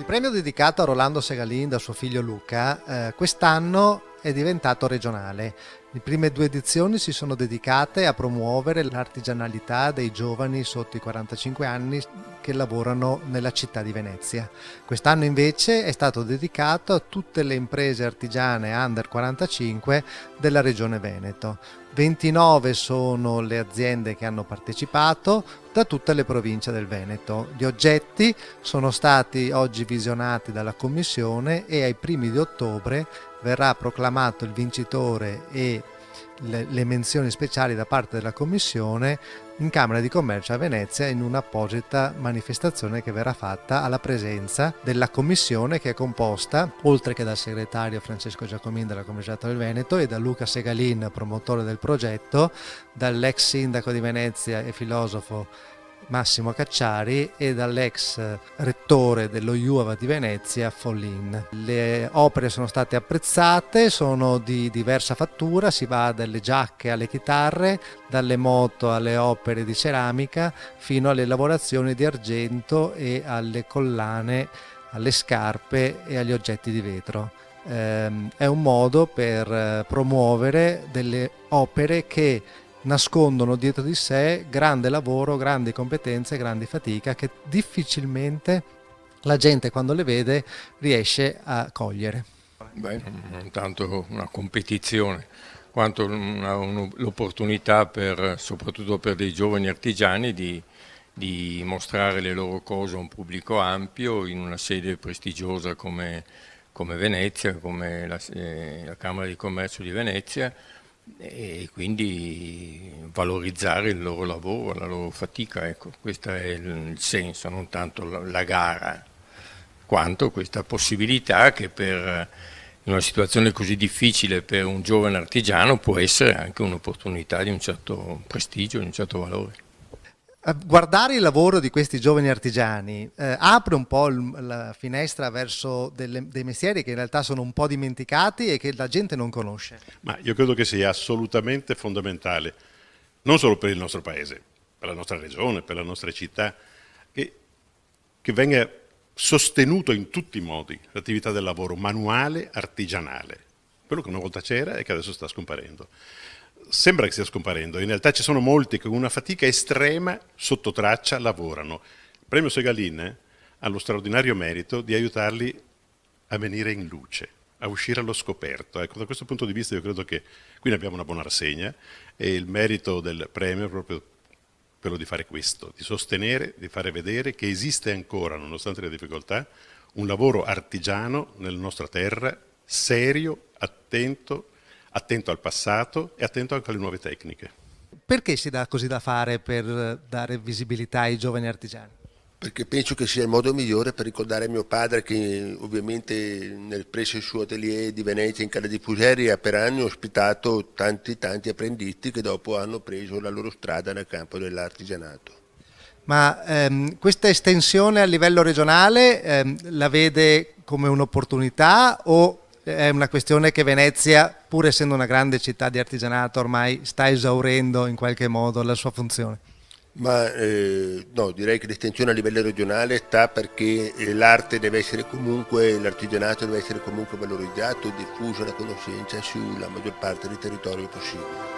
premio dedicato a Rolando Segalin da suo figlio Luca, quest'anno è diventato regionale. Le prime due edizioni si sono dedicate a promuovere l'artigianalità dei giovani sotto i 45 anni che lavorano nella città di Venezia. Quest'anno invece è stato dedicato a tutte le imprese artigiane under 45 della regione Veneto. 29 sono le aziende che hanno partecipato da tutte le province del Veneto. Gli oggetti sono stati oggi visionati dalla Commissione e ai primi di ottobre verrà proclamato il vincitore e le menzioni speciali da parte della Commissione in Camera di Commercio a Venezia in un'apposita manifestazione che verrà fatta alla presenza della Commissione, che è composta, oltre che dal segretario Francesco Giacomin della Commerciato del Veneto e da Luca Segalin, promotore del progetto, dall'ex sindaco di Venezia e filosofo Massimo Cacciari e dall'ex rettore dello IUAV di Venezia Follin. Le opere sono state apprezzate, sono di diversa fattura, si va dalle giacche alle chitarre, dalle moto alle opere di ceramica fino alle lavorazioni di argento e alle collane, alle scarpe e agli oggetti di vetro. È un modo per promuovere delle opere che nascondono dietro di sé grande lavoro, grandi competenze, grandi fatica che difficilmente la gente quando le vede riesce a cogliere. Beh, non tanto una competizione quanto l'opportunità soprattutto per dei giovani artigiani di mostrare le loro cose a un pubblico ampio in una sede prestigiosa come Venezia, come la Camera di Commercio di Venezia, e quindi valorizzare il loro lavoro, la loro fatica. Ecco, questo è il senso, non tanto la gara, quanto questa possibilità che in una situazione così difficile per un giovane artigiano può essere anche un'opportunità di un certo prestigio, di un certo valore. Guardare il lavoro di questi giovani artigiani apre un po' la finestra verso dei mestieri che in realtà sono un po' dimenticati e che la gente non conosce. Ma io credo che sia assolutamente fondamentale, non solo per il nostro paese, per la nostra regione, per la nostra città, che venga sostenuto in tutti i modi l'attività del lavoro manuale, artigianale, quello che una volta c'era e che adesso sta scomparendo. Sembra che stia scomparendo, in realtà ci sono molti che con una fatica estrema sotto traccia lavorano. Il premio Segalin ha lo straordinario merito di aiutarli a venire in luce, a uscire allo scoperto. Ecco, da questo punto di vista io credo che qui ne abbiamo una buona rassegna e il merito del premio è proprio quello di fare questo, di sostenere, di fare vedere che esiste ancora, nonostante le difficoltà, un lavoro artigiano nella nostra terra, serio, attento al passato e attento anche alle nuove tecniche. Perché si dà così da fare per dare visibilità ai giovani artigiani? Perché penso che sia il modo migliore per ricordare mio padre, che ovviamente presso il suo atelier di Venezia in Cala di Fuseri ha per anni ospitato tanti apprendisti che dopo hanno preso la loro strada nel campo dell'artigianato. Ma questa estensione a livello regionale la vede come un'opportunità o è una questione che Venezia, pur essendo una grande città di artigianato, ormai sta esaurendo in qualche modo la sua funzione? Ma no, direi che l'estensione a livello regionale sta perché l'arte deve essere comunque, l'artigianato deve essere comunque valorizzato e diffuso la conoscenza sulla maggior parte del territorio possibile.